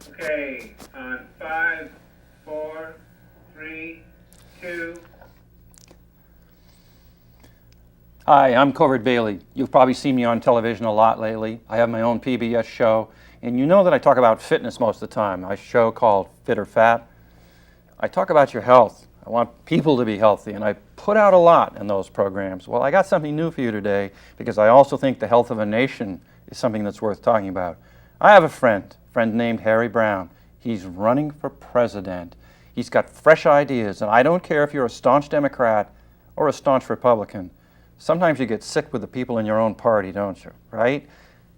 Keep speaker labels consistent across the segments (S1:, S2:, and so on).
S1: Okay, on 5, 4, 3, 2.
S2: Hi, I'm Covert Bailey. You've probably seen me on television a lot lately. I have my own PBS show, and you know that I talk about fitness most of the time. My show called Fit or Fat. I talk about your health. I want people to be healthy, and I put out a lot in those programs. Well, I got something new for you today because I also think the health of a nation is something that's worth talking about. I have a friend named Harry Browne. He's running for president. He's got fresh ideas, and I don't care if you're a staunch Democrat or a staunch Republican. Sometimes you get sick with the people in your own party, don't you, right?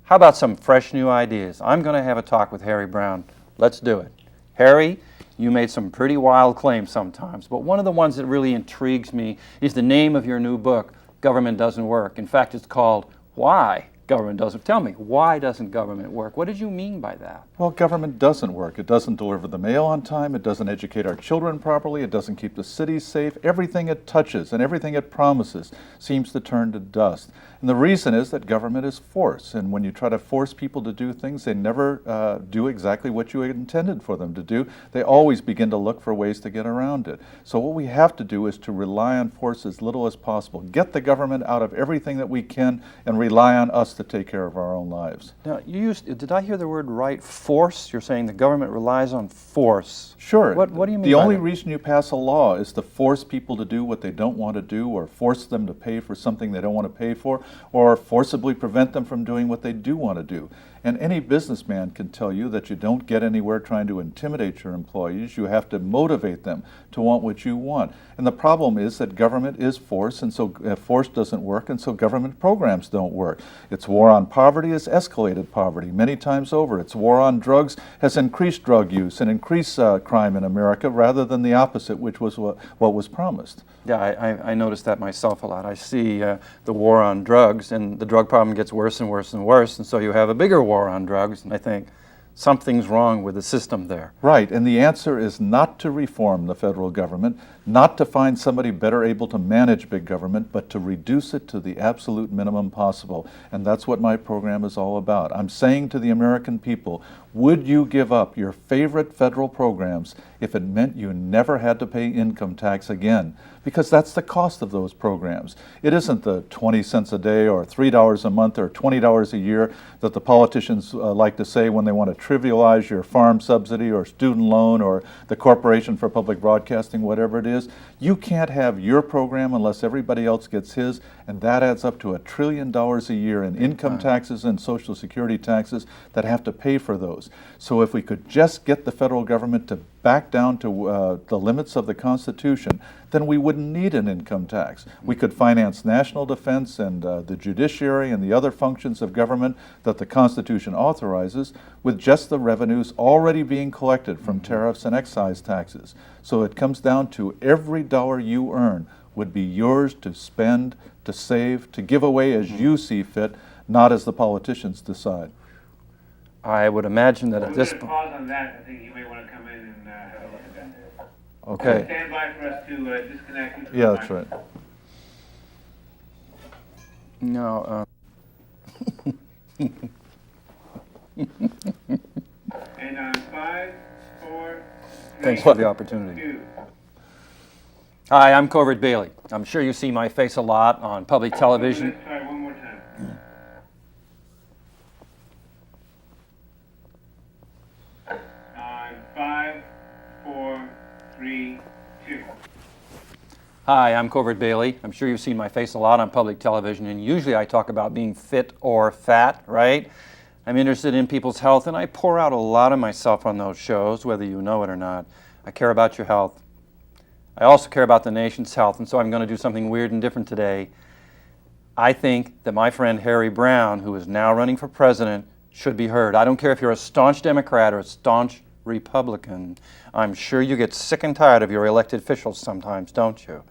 S2: How about some fresh new ideas? I'm going to have a talk with Harry Browne. Let's do it. Harry, you made some pretty wild claims sometimes, but one of the ones that really intrigues me is the name of your new book, Government Doesn't Work. In fact, it's called Why Government Doesn't. Tell me, why doesn't government work? What did you mean by that?
S3: Well, government doesn't work. It doesn't deliver the mail on time. It doesn't educate our children properly. It doesn't keep the cities safe. Everything it touches and everything it promises seems to turn to dust. And the reason is that government is force. And when you try to force people to do things, they never do exactly what you intended for them to do. They always begin to look for ways to get around it. So what we have to do is to rely on force as little as possible. Get the government out of everything that we can and rely on us to take care of our own lives.
S2: Now, did I hear the word right? Force? You're saying the government relies on force.
S3: Sure.
S2: What do you mean
S3: The
S2: by
S3: only
S2: that?
S3: reason you pass a law is to force people to do what they don't want to do, or force them to pay for something they don't want to pay for, or forcibly prevent them from doing what they do want to do. And any businessman can tell you that you don't get anywhere trying to intimidate your employees. You have to motivate them to want what you want. And the problem is that government is force, and so force doesn't work, and so government programs don't work. Its war on poverty has escalated poverty many times over. Its war on drugs has increased drug use and increased crime in America rather than the opposite, which was what was promised.
S2: Yeah, I noticed that myself a lot. I see the war on drugs, and the drug problem gets worse and worse and worse, and so you have a bigger war on drugs, and I think something's wrong with the system there.
S3: Right, and the answer is not to reform the federal government, not to find somebody better able to manage big government, but to reduce it to the absolute minimum possible. And that's what my program is all about. I'm saying to the American people, would you give up your favorite federal programs if it meant you never had to pay income tax again? Because that's the cost of those programs. It isn't the 20 cents a day or $3 a month or $20 a year that the politicians like to say when they want to trivialize your farm subsidy or student loan or the Corporation for Public Broadcasting, whatever it is. You can't have your program unless everybody else gets his, and that adds up to $1 trillion a year in income taxes and Social Security taxes that have to pay for those. So if we could just get the federal government to back down to the limits of the Constitution, then we wouldn't need an income tax. We could finance national defense and the judiciary and the other functions of government that the Constitution authorizes with just the revenues already being collected from tariffs and excise taxes. So it comes down to every dollar you earn would be yours to spend, to save, to give away as you see fit, not as the politicians decide.
S2: I would imagine that at this
S1: point. Pause on that. I think you may want to come in and have a look at that.
S2: Okay.
S1: Stand by for us to disconnect you from
S3: Yeah,
S1: the
S3: that's right.
S2: No.
S1: And on 5, 4, 3,
S2: Thanks for the opportunity.
S1: 2.
S2: Hi, I'm Covert Bailey. I'm sure you see my face a lot on public television.
S1: Let's try one more time. On 5, 4, 3, 2.
S2: Hi, I'm Covert Bailey. I'm sure you've seen my face a lot on public television, and usually I talk about being fit or fat, right? I'm interested in people's health, and I pour out a lot of myself on those shows, whether you know it or not. I care about your health. I also care about the nation's health, and so I'm going to do something weird and different today. I think that my friend Harry Browne, who is now running for president, should be heard. I don't care if you're a staunch Democrat or a staunch Republican. I'm sure you get sick and tired of your elected officials sometimes, don't you?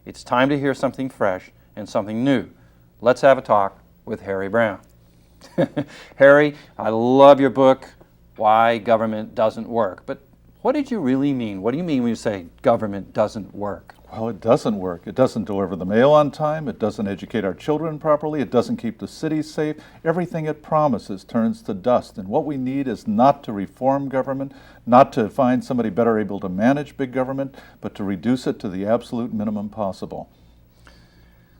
S2: It's time to hear something fresh and something new. Let's have a talk with Harry Browne. Harry, I love your book, Why Government Doesn't Work. But What did you really mean? What do you mean when you say government doesn't work?
S3: Well, it doesn't work. It doesn't deliver the mail on time. It doesn't educate our children properly. It doesn't keep the cities safe. Everything it promises turns to dust. And what we need is not to reform government, not to find somebody better able to manage big government, but to reduce it to the absolute minimum possible.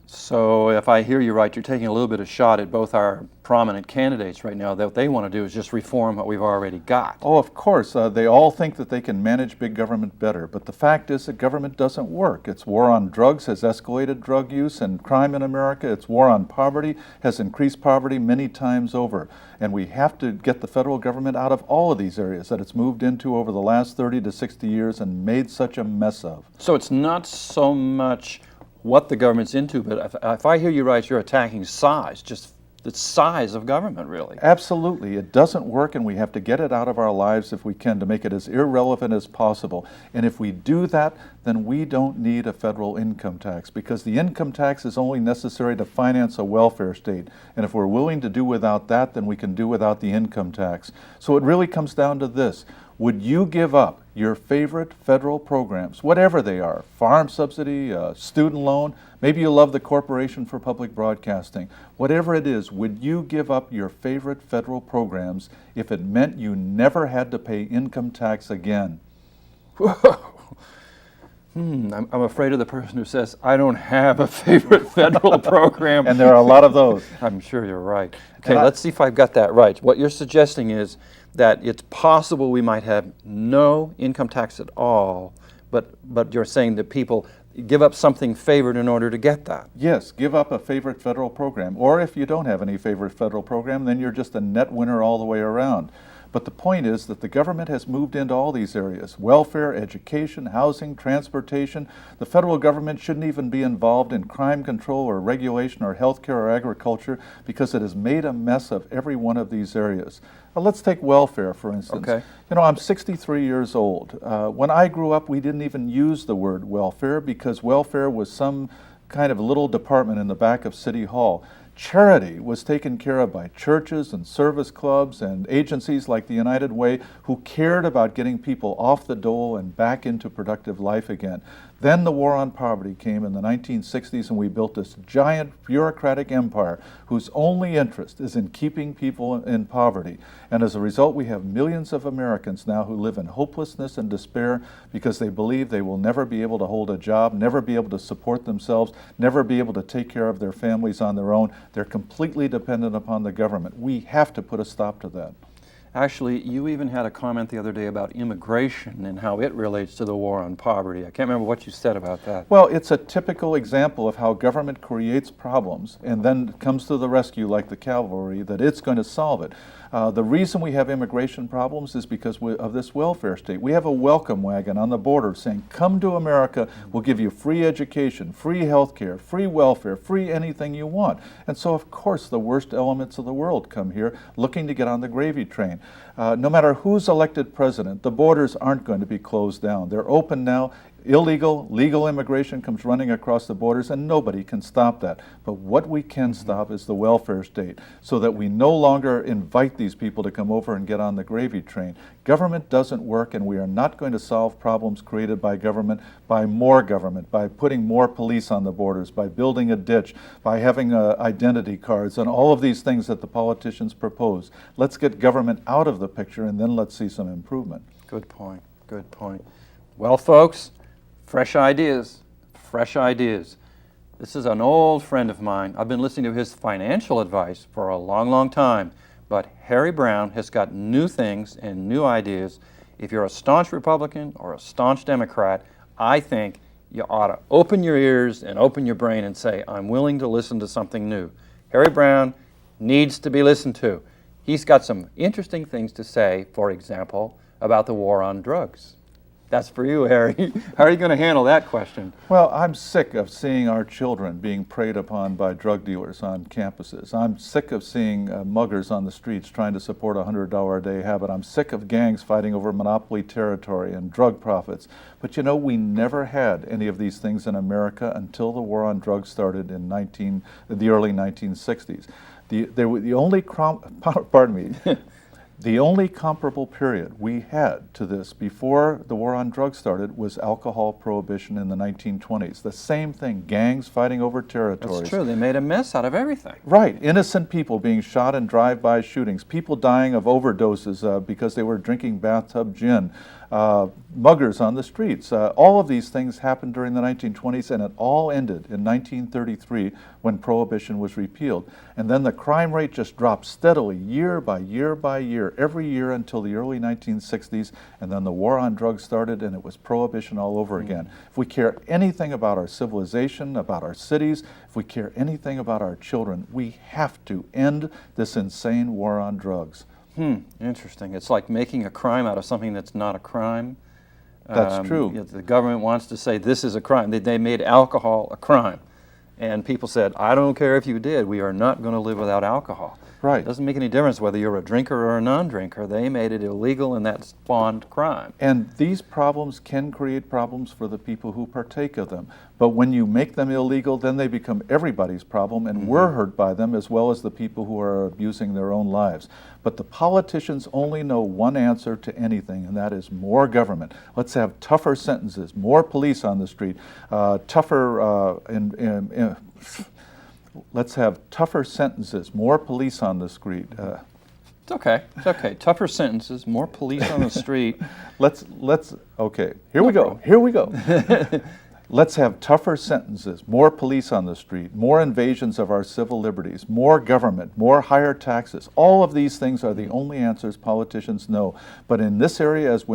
S2: So if I hear you right, you're taking a little bit of shot at both our prominent candidates right now. That what they want to do is just reform what we've already got.
S3: Oh, of course. They all think that they can manage big government better. But the fact is that government doesn't work. Its war on drugs has escalated drug use and crime in America. Its war on poverty has increased poverty many times over. And we have to get the federal government out of all of these areas that it's moved into over the last 30 to 60 years and made such a mess of.
S2: So it's not so much what the government's into, but if I hear you right, you're attacking size, just the size of government, really.
S3: Absolutely. It doesn't work, and we have to get it out of our lives if we can to make it as irrelevant as possible. And if we do that, then we don't need a federal income tax, because the income tax is only necessary to finance a welfare state. And if we're willing to do without that, then we can do without the income tax. So it really comes down to this. Would you give up your favorite federal programs, whatever they are, farm subsidy, student loan, maybe you love the Corporation for Public Broadcasting, whatever it is, would you give up your favorite federal programs if it meant you never had to pay income tax again?
S2: I'm afraid of the person who says, I don't have a favorite federal program.
S3: And there are a lot of those.
S2: I'm sure you're right. Okay, let's see if I've got that right. What you're suggesting is that it's possible we might have no income tax at all, but you're saying that people give up something favored in order to get that.
S3: Yes, give up a favorite federal program. Or if you don't have any favorite federal program, then you're just a net winner all the way around. But the point is that the government has moved into all these areas: welfare, education, housing, transportation. The federal government shouldn't even be involved in crime control or regulation or healthcare or agriculture, because it has made a mess of every one of these areas. Let's take welfare, for instance.
S2: Okay.
S3: You know, I'm 63 years old. When I grew up, we didn't even use the word welfare, because welfare was some kind of little department in the back of City Hall. Charity was taken care of by churches and service clubs and agencies like the United Way, who cared about getting people off the dole and back into productive life again. Then the war on poverty came in the 1960s, and we built this giant bureaucratic empire whose only interest is in keeping people in poverty. And as a result, we have millions of Americans now who live in hopelessness and despair because they believe they will never be able to hold a job, never be able to support themselves, never be able to take care of their families on their own. They're completely dependent upon the government. We have to put a stop to that.
S2: Actually, you even had a comment the other day about immigration and how it relates to the war on poverty. I can't remember what you said about that.
S3: Well, it's a typical example of how government creates problems and then comes to the rescue like the cavalry, that it's going to solve it. The reason we have immigration problems is because of this welfare state. We have a welcome wagon on the border saying, come to America, we'll give you free education, free health care, free welfare, free anything you want. And so, of course, the worst elements of the world come here looking to get on the gravy train. No matter who's elected president, the borders aren't going to be closed down. They're open now. Illegal, legal immigration comes running across the borders, and nobody can stop that. But what we can stop is the welfare state, so that we no longer invite these people to come over and get on the gravy train. Government doesn't work, and we are not going to solve problems created by government, by putting more police on the borders, by building a ditch, by having identity cards, and all of these things that the politicians propose. Let's get government out of the picture, and then let's see some improvement.
S2: Good point, good point. Well, folks, fresh ideas, fresh ideas. This is an old friend of mine. I've been listening to his financial advice for a long, long time, but Harry Browne has got new things and new ideas. If you're a staunch Republican or a staunch Democrat, I think you ought to open your ears and open your brain and say, I'm willing to listen to something new. Harry Browne needs to be listened to. He's got some interesting things to say, for example, about the war on drugs. That's for you, Harry. How are you going to handle that question?
S3: Well, I'm sick of seeing our children being preyed upon by drug dealers on campuses. I'm sick of seeing muggers on the streets trying to support a $100 a day habit. I'm sick of gangs fighting over monopoly territory and drug profits. But you know, we never had any of these things in America until the war on drugs started in the early 1960s. The only The only comparable period we had to this before the war on drugs started was alcohol prohibition in the 1920s. The same thing, gangs fighting over territories.
S2: That's true. They made a mess out of everything.
S3: Right. Innocent people being shot in drive-by shootings, people dying of overdoses because they were drinking bathtub gin, muggers on the streets. All of these things happened during the 1920s, and it all ended in 1933 when Prohibition was repealed. And then the crime rate just dropped steadily, year by year by year, every year until the early 1960s, and then the war on drugs started, and it was Prohibition all over again. If we care anything about our civilization, about our cities, if we care anything about our children, we have to end this insane war on drugs.
S2: Interesting. It's like making a crime out of something that's not a crime.
S3: That's true.
S2: The government wants to say this is a crime. They made alcohol a crime. And people said, I don't care if you did, we are not going to live without alcohol.
S3: Right.
S2: It doesn't make any difference whether you're a drinker or a non-drinker. They made it illegal, and that spawned crime.
S3: And these problems can create problems for the people who partake of them. But when you make them illegal, then they become everybody's problem, and we're hurt by them as well as the people who are abusing their own lives. But the politicians only know one answer to anything, and that is more government. Let's have tougher sentences, more police on the street, let's have tougher sentences, more police on the street.
S2: It's okay. It's okay. Tougher sentences, more police on the street.
S3: Okay, here we go. Here we go. Let's have tougher sentences, more police on the street, more invasions of our civil liberties, more government, more higher taxes. All of these things are the only answers politicians know. But in this area, as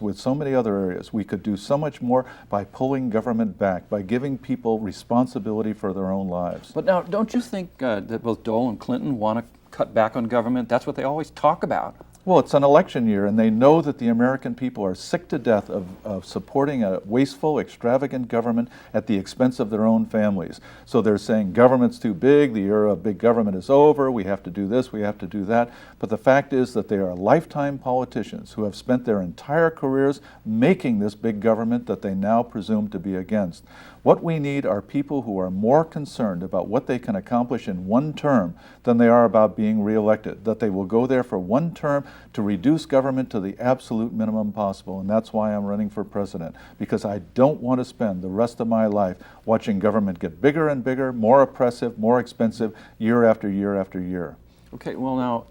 S3: with so many other areas, we could do so much more by pulling government back, by giving people responsibility for their own lives.
S2: But now, don't you think that both Dole and Clinton want to cut back on government? That's what they always talk about.
S3: Well, it's an election year, and they know that the American people are sick to death of supporting a wasteful, extravagant government at the expense of their own families. So they're saying government's too big, the era of big government is over, we have to do this, we have to do that. But the fact is that they are lifetime politicians who have spent their entire careers making this big government that they now presume to be against. What we need are people who are more concerned about what they can accomplish in one term than they are about being reelected, that they will go there for one term to reduce government to the absolute minimum possible. And that's why I'm running for president, because I don't want to spend the rest of my life watching government get bigger and bigger, more oppressive, more expensive, year after year after year.
S2: Okay, well now,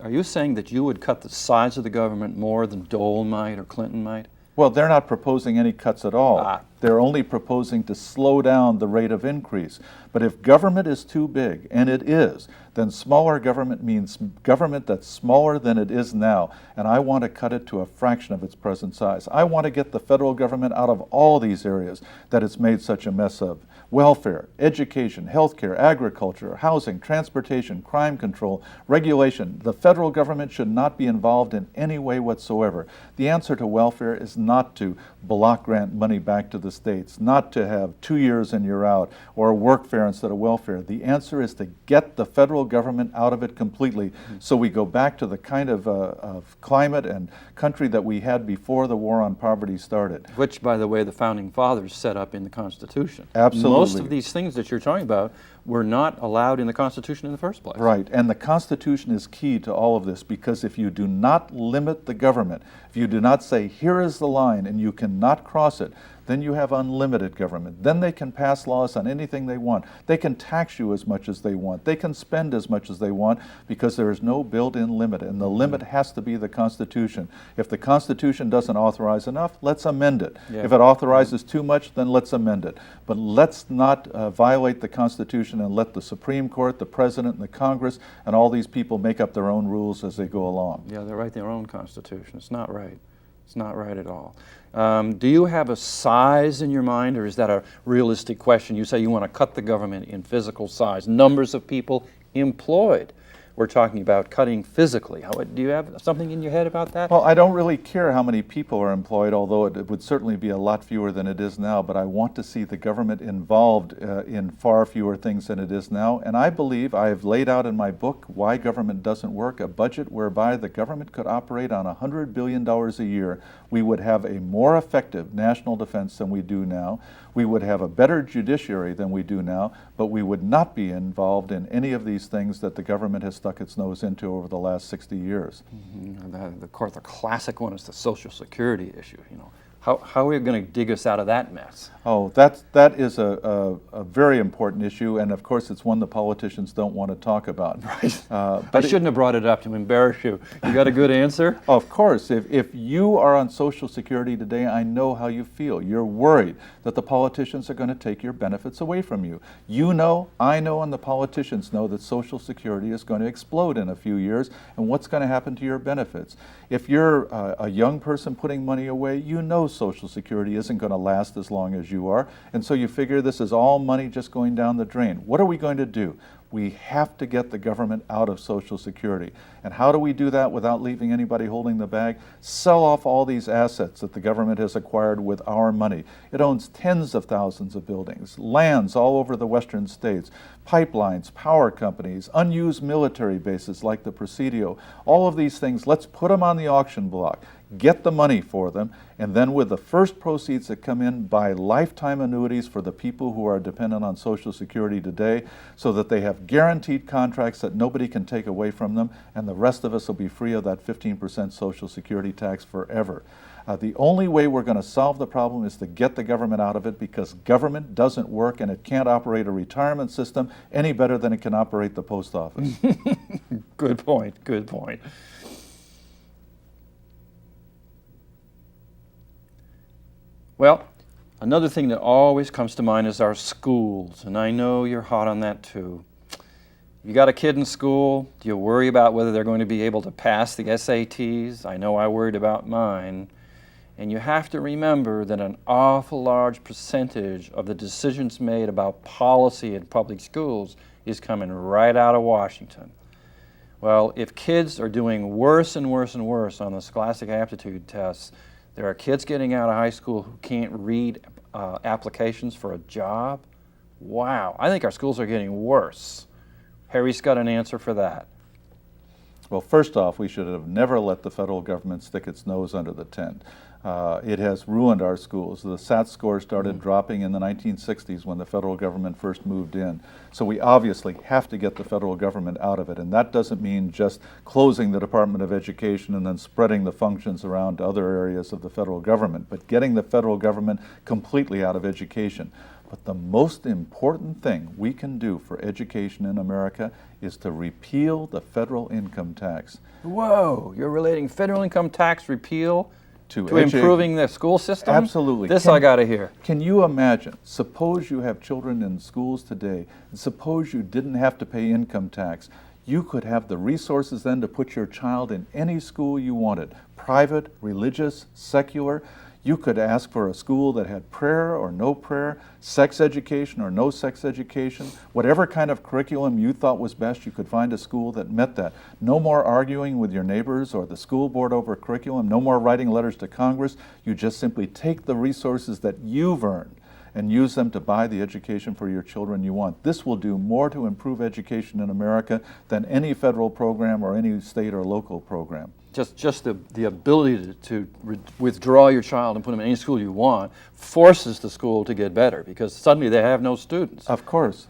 S2: are you saying that you would cut the size of the government more than Dole might or Clinton might?
S3: Well, they're not proposing any cuts at all. They're only proposing to slow down the rate of increase. But if government is too big, and it is, then smaller government means government that's smaller than it is now. And I want to cut it to a fraction of its present size. I want to get the federal government out of all these areas that it's made such a mess of. Welfare, education, healthcare, agriculture, housing, transportation, crime control, regulation. The federal government should not be involved in any way whatsoever. The answer to welfare is not to block grant money back to the states, not to have 2 years and you're out, or workfare instead of welfare. The answer is to get the federal government out of it completely, so we go back to the kind of climate and country that we had before the war on poverty started.
S2: Which, by the way, the Founding Fathers set up in the Constitution.
S3: Absolutely.
S2: Most of these things that you're talking about were not allowed in the Constitution in the first place.
S3: Right, and the Constitution is key to all of this, because if you do not limit the government, if you do not say, here is the line and you cannot cross it, then you have unlimited government. Then they can pass laws on anything they want. They can tax you as much as they want. They can spend as much as they want, because there is no built-in limit, and the limit has to be the Constitution. If the Constitution doesn't authorize enough, let's amend it.
S2: Yeah.
S3: If it authorizes too much, then let's amend it. But let's not violate the Constitution and let the Supreme Court, the President, and the Congress, and all these people make up their own rules as they go along.
S2: Yeah, they write their own Constitution. It's not right. It's not right at all. Do you have a size in your mind, or is that a realistic question? You say you want to cut the government in physical size, numbers of people employed. We're talking about cutting physically. Do you have something in your head about that?
S3: Well, I don't really care how many people are employed, although it would certainly be a lot fewer than it is now, but I want to see the government involved in far fewer things than it is now. And I believe, I have laid out in my book, Why Government Doesn't Work, a budget whereby the government could operate on $100 billion a year. We would have a more effective national defense than we do now. We would have a better judiciary than we do now, but we would not be involved in any of these things that the government has stuck its nose into over the last 60 years.
S2: Of course, the classic one is the Social Security issue. How are we going to dig us out of that mess?
S3: Oh, that is a very important issue, and of course it's one the politicians don't want to talk about.
S2: Right. I shouldn't have brought it up to embarrass you. You got a good answer?
S3: Of course. If you are on Social Security today, I know how you feel. You're worried that the politicians are going to take your benefits away from you. You know, I know, and the politicians know that Social Security is going to explode in a few years, and what's going to happen to your benefits? If you're a young person putting money away, you know Social Security isn't going to last as long as you are, and so you figure this is all money just going down the drain. What are we going to do? We have to get the government out of Social Security. And how do we do that without leaving anybody holding the bag? Sell off all these assets that the government has acquired with our money. It owns tens of thousands of buildings, lands all over the western states, pipelines, power companies, unused military bases like the Presidio. All of these things, let's put them on the auction block. Get the money for them, and then with the first proceeds that come in, buy lifetime annuities for the people who are dependent on Social Security today, so that they have guaranteed contracts that nobody can take away from them, and the rest of us will be free of that 15% Social Security tax forever. The only way we're going to solve the problem is to get the government out of it, because government doesn't work and it can't operate a retirement system any better than it can operate the post office.
S2: Good point, good point. Well, another thing that always comes to mind is our schools, and I know you're hot on that too. You got a kid in school, do you worry about whether they're going to be able to pass the SATs? I know I worried about mine. And you have to remember that an awful large percentage of the decisions made about policy in public schools is coming right out of Washington. Well, if kids are doing worse and worse and worse on the scholastic aptitude tests, there are kids getting out of high school who can't read applications for a job. Wow, I think our schools are getting worse. Harry's got an answer for that.
S3: Well, first off, we should have never let the federal government stick its nose under the tent. It has ruined our schools. The SAT score started dropping in the 1960s when the federal government first moved in. So we obviously have to get the federal government out of it, and that doesn't mean just closing the Department of Education and then spreading the functions around to other areas of the federal government, but getting the federal government completely out of education. But the most important thing we can do for education in America is to repeal the federal income tax.
S2: Whoa, you're relating federal income tax repeal to improving the school system?
S3: Absolutely.
S2: This I got to hear.
S3: Can you imagine, suppose you have children in schools today, and suppose you didn't have to pay income tax. You could have the resources then to put your child in any school you wanted, private, religious, secular. You could ask for a school that had prayer or no prayer, sex education or no sex education. Whatever kind of curriculum you thought was best, you could find a school that met that. No more arguing with your neighbors or the school board over curriculum. No more writing letters to Congress. You just simply take the resources that you've earned and use them to buy the education for your children you want. This will do more to improve education in America than any federal program or any state or local program.
S2: Just the ability to withdraw your child and put them in any school you want forces the school to get better, because suddenly they have no students.
S3: Of course.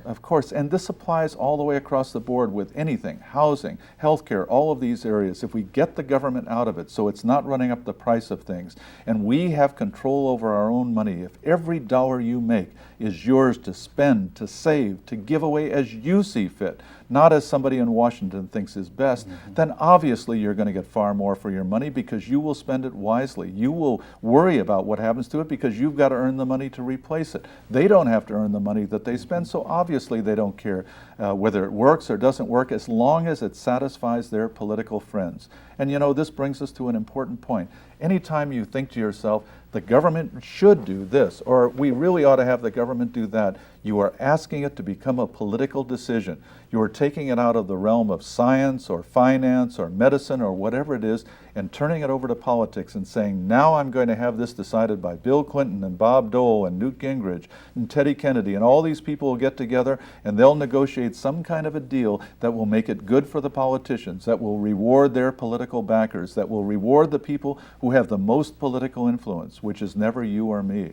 S3: And this applies all the way across the board with anything, housing, healthcare, all of these areas. If we get the government out of it so it's not running up the price of things, and we have control over our own money, if every dollar you make is yours to spend, to save, to give away as you see fit, not as somebody in Washington thinks is best, then obviously you're going to get far more for your money, because you will spend it wisely. You will worry about what happens to it because you've got to earn the money to replace it. They don't have to earn the money that they spend, so obviously they don't care whether it works or doesn't work, as long as it satisfies their political friends. And you know, this brings us to an important point. Anytime you think to yourself, the government should do this, or we really ought to have the government do that, you are asking it to become a political decision. You are taking it out of the realm of science or finance or medicine or whatever it is, and turning it over to politics and saying, now I'm going to have this decided by Bill Clinton and Bob Dole and Newt Gingrich and Teddy Kennedy, and all these people will get together and they'll negotiate some kind of a deal that will make it good for the politicians, that will reward their political backers, that will reward the people who have the most political influence, which is never you or me.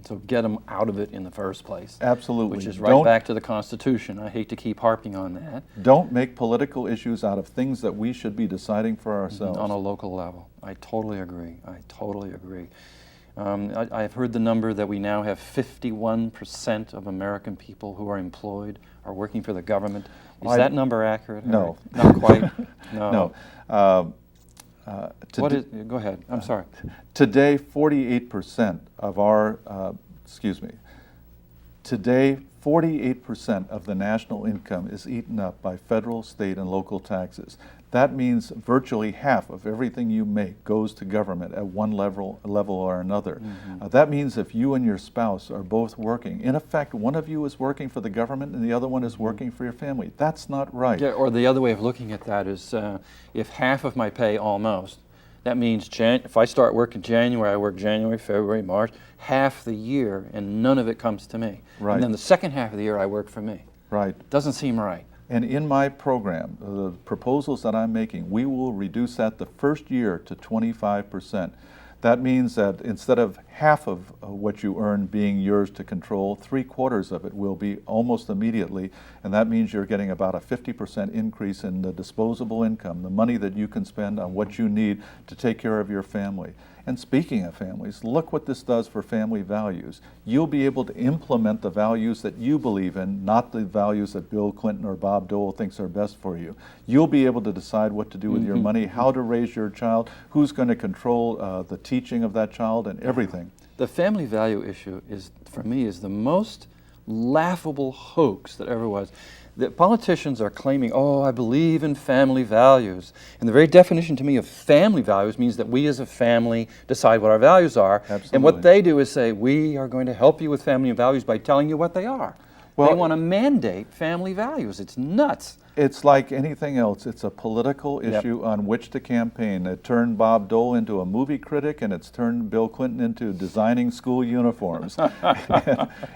S2: So get them out of it in the first place.
S3: Absolutely.
S2: Which is right back to the Constitution. I hate to keep harping on that.
S3: Don't make political issues out of things that we should be deciding for ourselves.
S2: On a local level. I totally agree. I totally agree. I've heard the number that we now have 51% of American people who are employed are working for the government. Is that number accurate?
S3: No.
S2: Not quite? No.
S3: No.
S2: Go ahead. I'm sorry.
S3: Today, 48% of our, today, 48% of the national income is eaten up by federal, state, and local taxes. That means virtually half of everything you make goes to government at one level or another. Mm-hmm. That means if you and your spouse are both working, in effect, one of you is working for the government and the other one is working for your family. That's not right.
S2: Yeah, or the other way of looking at that is if half of my pay almost, that means if I start work in January, I work January, February, March, half the year, and none of it comes to me.
S3: Right.
S2: And then the second half of the year, I work for me.
S3: Right.
S2: Doesn't seem right.
S3: And in my program, the proposals that I'm making, we will reduce that the first year to 25%. That means that instead of half of what you earn being yours to control, 3/4 of it will be almost immediately, and that means you're getting about a 50% increase in the disposable income, the money that you can spend on what you need to take care of your family. And speaking of families, look what this does for family values. You'll be able to implement the values that you believe in, not the values that Bill Clinton or Bob Dole thinks are best for you. You'll be able to decide what to do with your money, how to raise your child, who's going to control the teaching of that child, and everything.
S2: The family value issue is, for me, is the most laughable hoax that ever was. The politicians are claiming, oh, I believe in family values. And the very definition to me of family values means that we as a family decide what our values are.
S3: Absolutely.
S2: And what they do is say, we are going to help you with family values by telling you what they are. Well, they want to mandate family values. It's nuts.
S3: It's like anything else. It's a political issue on which to campaign. It turned Bob Dole into a movie critic, and it's turned Bill Clinton into designing school uniforms.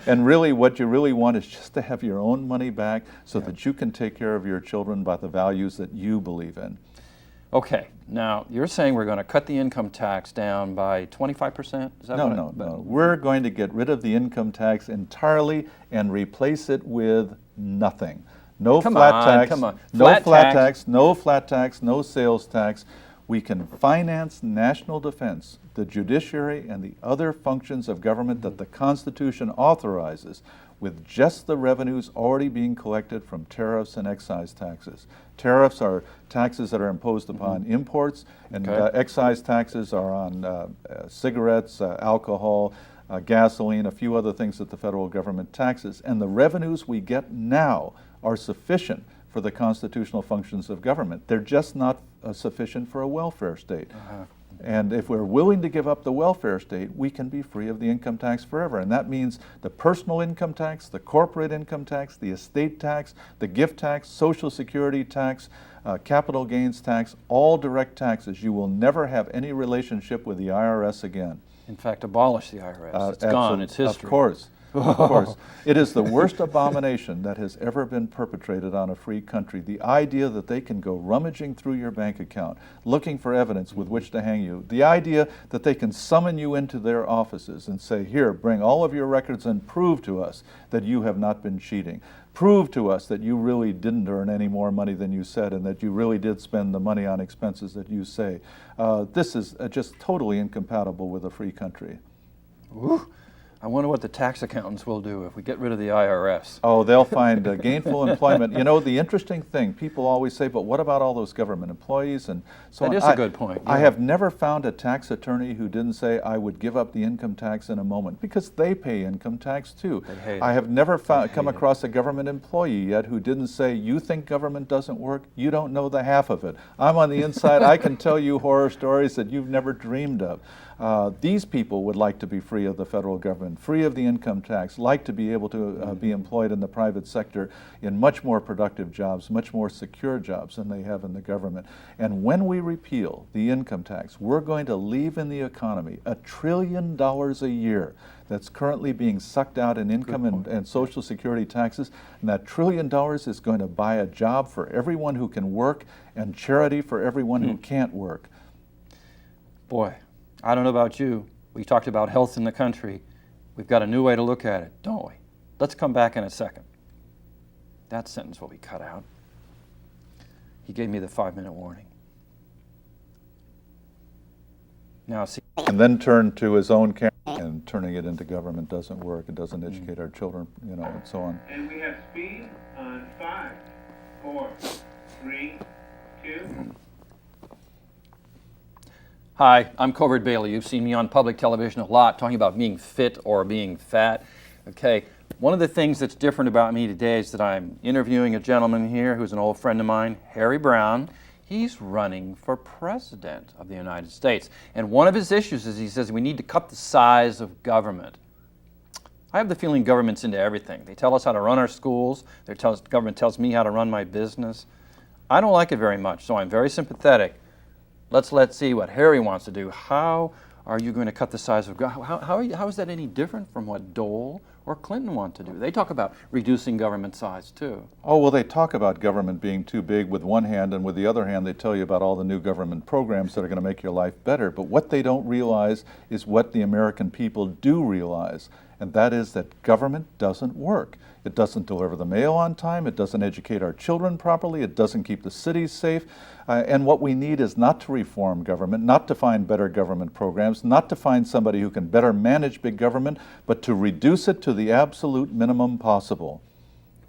S3: And really, what you really want is just to have your own money back so that you can take care of your children by the values that you believe in.
S2: Okay, now you're saying we're going to cut the income tax down by 25%? Is that
S3: No. We're going to get rid of the income tax entirely and replace it with nothing. No flat tax, no flat tax, no sales tax. We can finance national defense, the judiciary, and the other functions of government that the Constitution authorizes with just the revenues already being collected from tariffs and excise taxes. Tariffs are taxes that are imposed upon imports, and excise taxes are on cigarettes, alcohol, gasoline, a few other things that the federal government taxes. And the revenues we get now are sufficient for the constitutional functions of government. They're just not sufficient for a welfare state. And if we're willing to give up the welfare state, we can be free of the income tax forever. And that means the personal income tax, the corporate income tax, the estate tax, the gift tax, Social Security tax, capital gains tax, all direct taxes. You will never have any relationship with the IRS again.
S2: In fact, abolish the IRS. It's gone. It's history.
S3: Of course. Of course. It is the worst abomination that has ever been perpetrated on a free country. The idea that they can go rummaging through your bank account, looking for evidence with which to hang you. The idea that they can summon you into their offices and say, here, bring all of your records and prove to us that you have not been cheating. Prove to us that you really didn't earn any more money than you said and that you really did spend the money on expenses that you say. This is just totally incompatible with a free country.
S2: Ooh. I wonder what the tax accountants will do if we get rid of the IRS.
S3: Oh, they'll find gainful employment. You know, the interesting thing, people always say, but what about all those government employees and so on?
S2: That is a good point.
S3: I have never found a tax attorney who didn't say, I would give up the income tax in a moment, because they pay income tax too. I have never come across a government employee yet who didn't say, you think government doesn't work? You don't know the half of it. I'm on the inside. I can tell you horror stories that you've never dreamed of. These people would like to be free of the federal government, free of the income tax, like to be able to be employed in the private sector in much more productive jobs, much more secure jobs than they have in the government. And when we repeal the income tax, we're going to leave in the economy $1 trillion a year that's currently being sucked out in income and Social Security taxes. And that $1 trillion is going to buy a job for everyone who can work and charity for everyone who can't work.
S2: Boy. I don't know about you. We talked about health in the country. We've got a new way to look at it, don't we? Let's come back in a second. That sentence will be cut out. He gave me the 5-minute warning. Now, see.
S3: And then turn to his own camera, and turning it into government doesn't work. It doesn't educate our children, you know, and so on.
S1: And we have speed on 5, 4, 3, 2.
S2: Hi, I'm Covert Bailey. You've seen me on public television a lot talking about being fit or being fat. Okay, one of the things that's different about me today is that I'm interviewing a gentleman here who's an old friend of mine, Harry Browne. He's running for president of the United States. And one of his issues is he says we need to cut the size of government. I have the feeling government's into everything. They tell us how to run our schools. Government tells me how to run my business. I don't like it very much, so I'm very sympathetic. Let's see what Harry wants to do. How are you going to cut the size of government? How is that any different from what Dole or Clinton want to do? They talk about reducing government size too.
S3: Oh, well, they talk about government being too big with one hand, and with the other hand, they tell you about all the new government programs that are going to make your life better. But what they don't realize is what the American people do realize, and that is that government doesn't work. It doesn't deliver the mail on time, it doesn't educate our children properly, it doesn't keep the cities safe, and what we need is not to reform government, not to find better government programs, not to find somebody who can better manage big government, but to reduce it to the absolute minimum possible.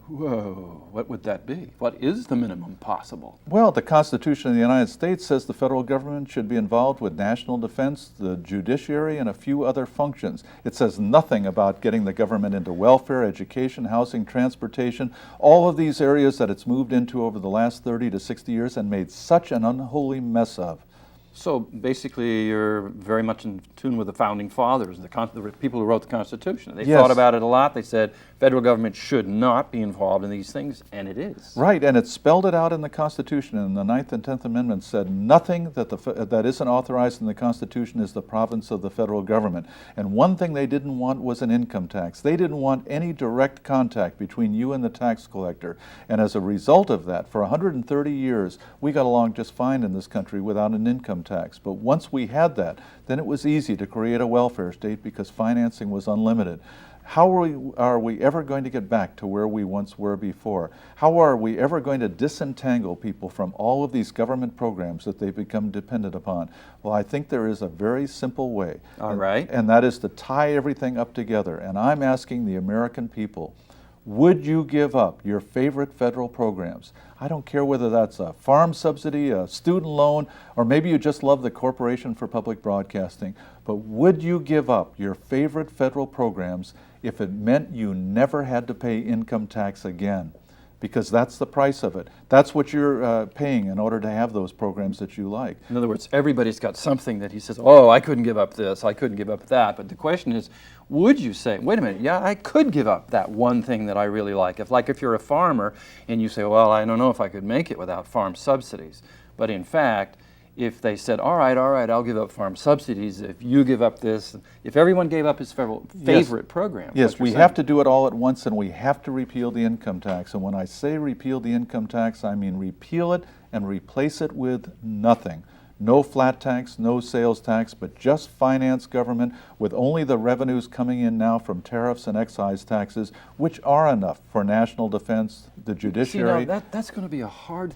S2: Whoa, what would that be? What is the minimum possible?
S3: Well, the Constitution of the United States says the federal government should be involved with national defense, the judiciary, and a few other functions. It says nothing about getting the government into welfare, education, housing, transportation, all of these areas that it's moved into over the last 30 to 60 years and made such an unholy mess of.
S2: So basically you're very much in tune with the founding fathers, the people who wrote the Constitution. They thought about it a lot. They said federal government should not be involved in these things, and it is.
S3: Right, and it spelled it out in the Constitution, and the 9th and 10th Amendments said nothing that isn't authorized in the Constitution is the province of the federal government. And one thing they didn't want was an income tax. They didn't want any direct contact between you and the tax collector. And as a result of that, for 130 years, we got along just fine in this country without an income tax. But once we had that, then it was easy to create a welfare state because financing was unlimited. How are we ever going to get back to where we once were before? How are we ever going to disentangle people from all of these government programs that they've become dependent upon? Well, I think there is a very simple way.
S2: All right.
S3: And that is to tie everything up together. And I'm asking the American people, would you give up your favorite federal programs? I don't care whether that's a farm subsidy, a student loan, or maybe you just love the Corporation for Public Broadcasting, but would you give up your favorite federal programs if it meant you never had to pay income tax again? Because that's the price of it. That's what you're paying in order to have those programs that you like.
S2: In other words, everybody's got something that he says, oh, I couldn't give up this, I couldn't give up that. But the question is, would you say, wait a minute, yeah, I could give up that one thing that I really like. If you're a farmer and you say, well, I don't know if I could make it without farm subsidies. But in fact, if they said, all right, I'll give up farm subsidies, if you give up this, if everyone gave up his favorite program.
S3: Yes, we have to do it all at once, and we have to repeal the income tax. And when I say repeal the income tax, I mean repeal it and replace it with nothing. No flat tax, no sales tax, but just finance government with only the revenues coming in now from tariffs and excise taxes, which are enough for national defense, the judiciary.
S2: See, now that's going to be a hard